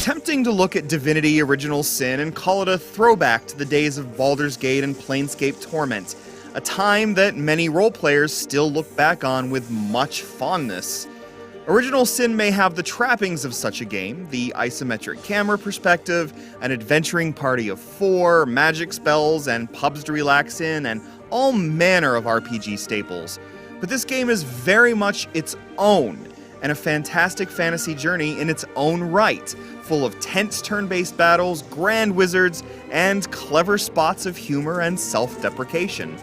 It's tempting to look at Divinity Original Sin and call it a throwback to the days of Baldur's Gate and Planescape Torment, a time that many role-players still look back on with much fondness. Original Sin may have the trappings of such a game, the isometric camera perspective, an adventuring party of 4, magic spells, and pubs to relax in, and all manner of RPG staples. But this game is very much its own, and a fantastic fantasy journey in its own right, full of tense turn-based battles, grand wizards, and clever spots of humor and self-deprecation.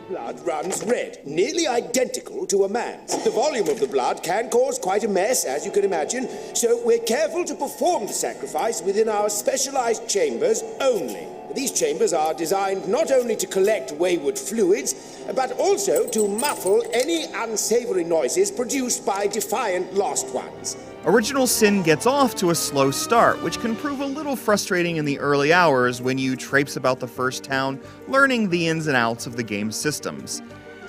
Blood runs red, nearly identical to a man's. The volume of the blood can cause quite a mess, as you can imagine, so we're careful to perform the sacrifice within our specialized chambers only. These chambers are designed not only to collect wayward fluids, but also to muffle any unsavory noises produced by defiant lost ones. Original Sin gets off to a slow start, which can prove a little frustrating in the early hours when you traipse about the first town, learning the ins and outs of the game's systems.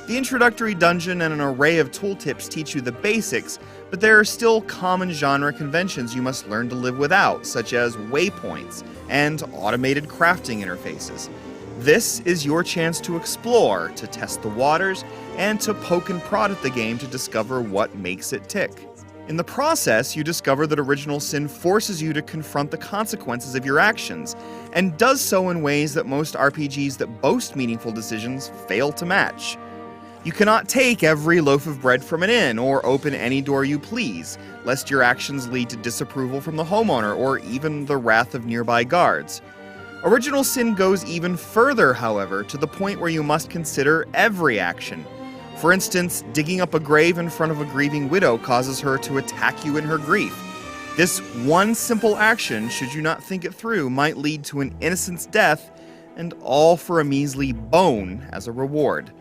The introductory dungeon and an array of tooltips teach you the basics, but there are still common genre conventions you must learn to live without, such as waypoints and automated crafting interfaces. This is your chance to explore, to test the waters, and to poke and prod at the game to discover what makes it tick. In the process, you discover that Original Sin forces you to confront the consequences of your actions, and does so in ways that most RPGs that boast meaningful decisions fail to match. You cannot take every loaf of bread from an inn, or open any door you please, lest your actions lead to disapproval from the homeowner, or even the wrath of nearby guards. Original Sin goes even further, however, to the point where you must consider every action. For instance, digging up a grave in front of a grieving widow causes her to attack you in her grief. This one simple action, should you not think it through, might lead to an innocent's death, and all for a measly bone as a reward.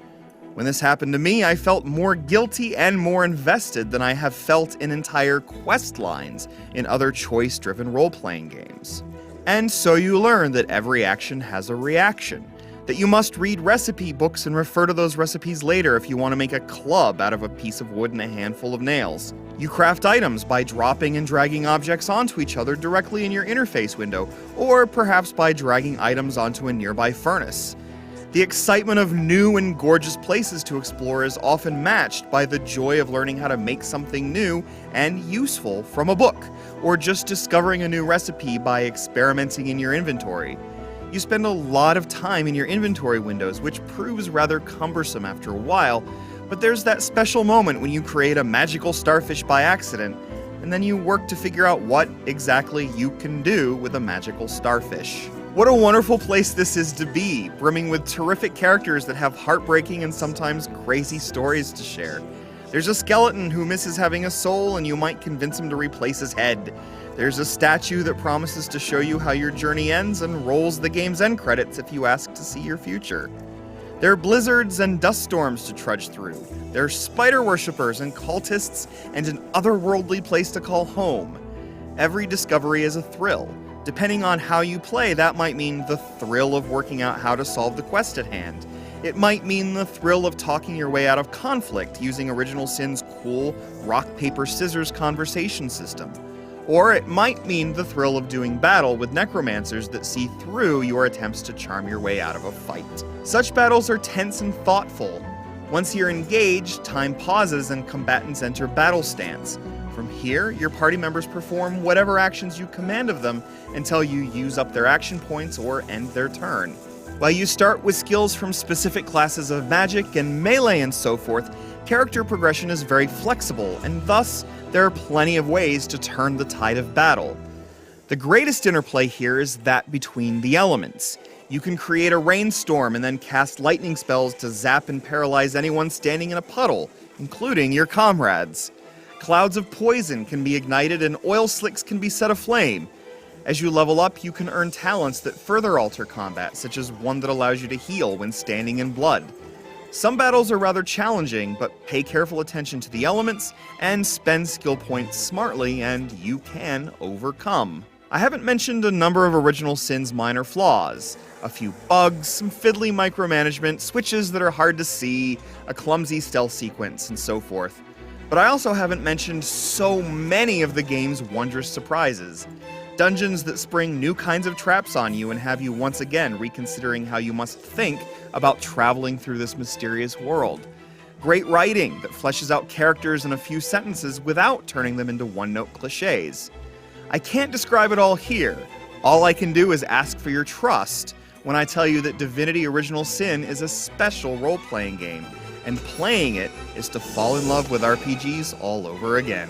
When this happened to me, I felt more guilty and more invested than I have felt in entire quest lines in other choice-driven role-playing games. And so you learn that every action has a reaction, that you must read recipe books and refer to those recipes later if you want to make a club out of a piece of wood and a handful of nails. You craft items by dropping and dragging objects onto each other directly in your interface window, or perhaps by dragging items onto a nearby furnace. The excitement of new and gorgeous places to explore is often matched by the joy of learning how to make something new and useful from a book, or just discovering a new recipe by experimenting in your inventory. You spend a lot of time in your inventory windows, which proves rather cumbersome after a while, but there's that special moment when you create a magical starfish by accident, and then you work to figure out what exactly you can do with a magical starfish. What a wonderful place this is to be, brimming with terrific characters that have heartbreaking and sometimes crazy stories to share. There's a skeleton who misses having a soul and you might convince him to replace his head. There's a statue that promises to show you how your journey ends and rolls the game's end credits if you ask to see your future. There are blizzards and dust storms to trudge through. There are spider worshippers and cultists and an otherworldly place to call home. Every discovery is a thrill. Depending on how you play, that might mean the thrill of working out how to solve the quest at hand. It might mean the thrill of talking your way out of conflict using Original Sin's cool rock, paper, scissors conversation system. Or it might mean the thrill of doing battle with necromancers that see through your attempts to charm your way out of a fight. Such battles are tense and thoughtful. Once you're engaged, time pauses and combatants enter battle stance. From here, your party members perform whatever actions you command of them until you use up their action points or end their turn. While you start with skills from specific classes of magic and melee and so forth, character progression is very flexible, and thus there are plenty of ways to turn the tide of battle. The greatest interplay here is that between the elements. You can create a rainstorm and then cast lightning spells to zap and paralyze anyone standing in a puddle, including your comrades. Clouds of poison can be ignited and oil slicks can be set aflame. As you level up, you can earn talents that further alter combat, such as one that allows you to heal when standing in blood. Some battles are rather challenging, but pay careful attention to the elements and spend skill points smartly, and you can overcome. I haven't mentioned a number of Original Sin's minor flaws. A few bugs, some fiddly micromanagement, switches that are hard to see, a clumsy stealth sequence, and so forth. But I also haven't mentioned so many of the game's wondrous surprises. Dungeons that spring new kinds of traps on you and have you once again reconsidering how you must think about traveling through this mysterious world. Great writing that fleshes out characters in a few sentences without turning them into one-note cliches. I can't describe it all here. All I can do is ask for your trust when I tell you that Divinity Original Sin is a special role-playing game, and playing it is to fall in love with RPGs all over again.